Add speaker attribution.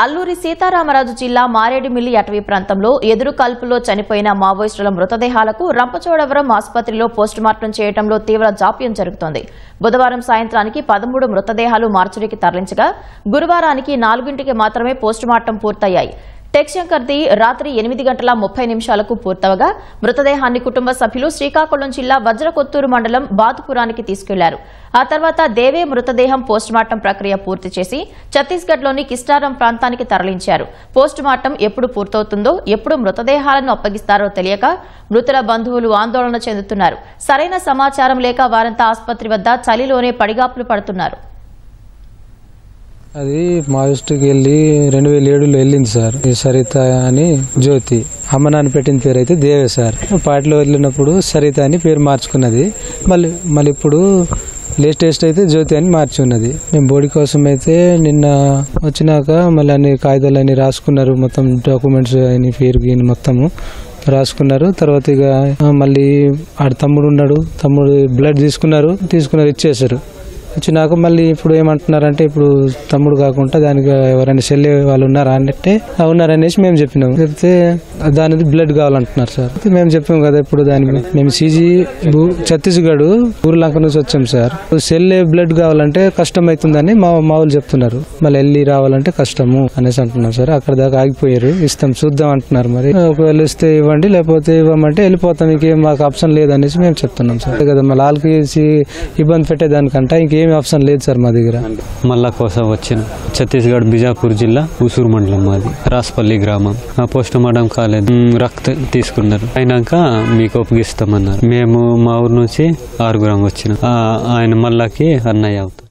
Speaker 1: అల్లూరి సీతారామరాజు జిల్లా మారేడుమిల్లి అటవీ ప్రాంతంలో ఎదురు కాల్పుల్లో చనిపోయిన మావోయిస్టుల మృతదేహాలకు రంపచోడవరం ఆసుపత్రిలో పోస్టుమార్టం చేయడంలో తీవ్ర జాప్యం జరుగుతోంది. బుధవారం సాయంత్రానికి 13 మృతదేహాలు మార్చురీకి తరలించగా గురువారానికి 4ంటికి మాత్రమే పోస్టుమార్టం పూర్తయ్యాయి. టెక్శంకర్ది రాత్రి 8:30 పూర్తవగా మృతదేహాన్ని కుటుంబ సభ్యులు శ్రీకాకుళం జిల్లా వజ్రకొత్తూరు మండలం బాతుపురానికి తీసుకెళ్లారు. ఆ తర్వాత దేవే మృతదేహం పోస్టుమార్టం ప్రక్రియ పూర్తి చేసి ఛత్తీస్గఢ్లోని కిస్టారం ప్రాంతానికి తరలించారు. పోస్టుమార్టం ఎప్పుడు పూర్తవుతుందో, ఎప్పుడు మృతదేహాలను అప్పగిస్తారో తెలియక మృతుల బంధువులు ఆందోళన చెందుతున్నారు. సరైన సమాచారం లేక వారంతా ఆసుపత్రి వద్ద చలిలోనే పడిగాపులు పడుతున్నారు.
Speaker 2: అది మావోయిస్టుకి వెళ్ళి 2007లో వెళ్ళింది సార్. సరిత అని జ్యోతి, అమ్మ నాన్న పెట్టిన పేరు అయితే దేవే సార్. పార్టీలో వెళ్ళినప్పుడు సరిత అని పేరు మార్చుకున్నది. మళ్ళీ ఇప్పుడు లేటెస్ట్ అయితే జ్యోతి అని మార్చి ఉన్నది. మేము బోడీ కోసం అయితే నిన్న వచ్చినాక మళ్ళీ అన్ని కాగితాలు అన్ని రాసుకున్నారు. మొత్తం డాక్యుమెంట్స్ అని పేరు గీని మొత్తము రాసుకున్నారు. తర్వాత ఇక మళ్ళీ ఆడ తమ్ముడు ఉన్నాడు, తమ్ముడు బ్లడ్ తీసుకున్నారు ఇచ్చేసారు. వచ్చినాక మళ్ళీ ఇప్పుడు ఏమంటున్నారంటే ఇప్పుడు తమ్ముడు కాకుండా దానికి ఎవరైనా చెల్లె వాళ్ళు ఉన్నారా అంటే ఉన్నారనేసి మేము చెప్పినాం. చెప్తే దానికి బ్లడ్ కావాలంటున్నారు సార్. మేము చెప్పాం కదా ఇప్పుడు దానికి మేము సీజీ ఛత్తీస్గఢ్ ఊర్లంక నుంచి వచ్చాం సార్. చెల్లె బ్లడ్ కావాలంటే కష్టం అవుతుందని మా వాళ్ళు చెప్తున్నారు. మళ్ళీ వెళ్ళి రావాలంటే కష్టము అనేసి అంటున్నారు సార్. అక్కడ దాకా ఆగిపోయారు. ఇస్తాం చూద్దాం అంటున్నారు. మరి ఒకవేళ ఇస్తే ఇవ్వండి, లేకపోతే ఇవ్వమంటే వెళ్ళిపోతాం, ఇంకేం మాకు ఆప్షన్ లేదనేసి మేము చెప్తున్నాం సార్. కదా మళ్ళీ వాళ్ళకి ఇబ్బంది పెట్టేదానికంటే ఇంకేం ఆప్షన్ లేదు సార్ మా దగ్గర.
Speaker 3: మళ్ళా కోసం వచ్చిన ఛత్తీస్గఢ్ బిజాపూర్ జిల్లా ఉసూరు మండలం మాది, రాస్పల్లి గ్రామం. పోస్ట్ మార్టం కాలేదు, రక్తం తీసుకున్నారు. అయినాక మీకు ఒప్పగిస్తామన్నారు. మేము మా ఊరు నుంచి 6 వచ్చిన ఆయన మళ్ళాకి అన్నయ్య అవుతాం.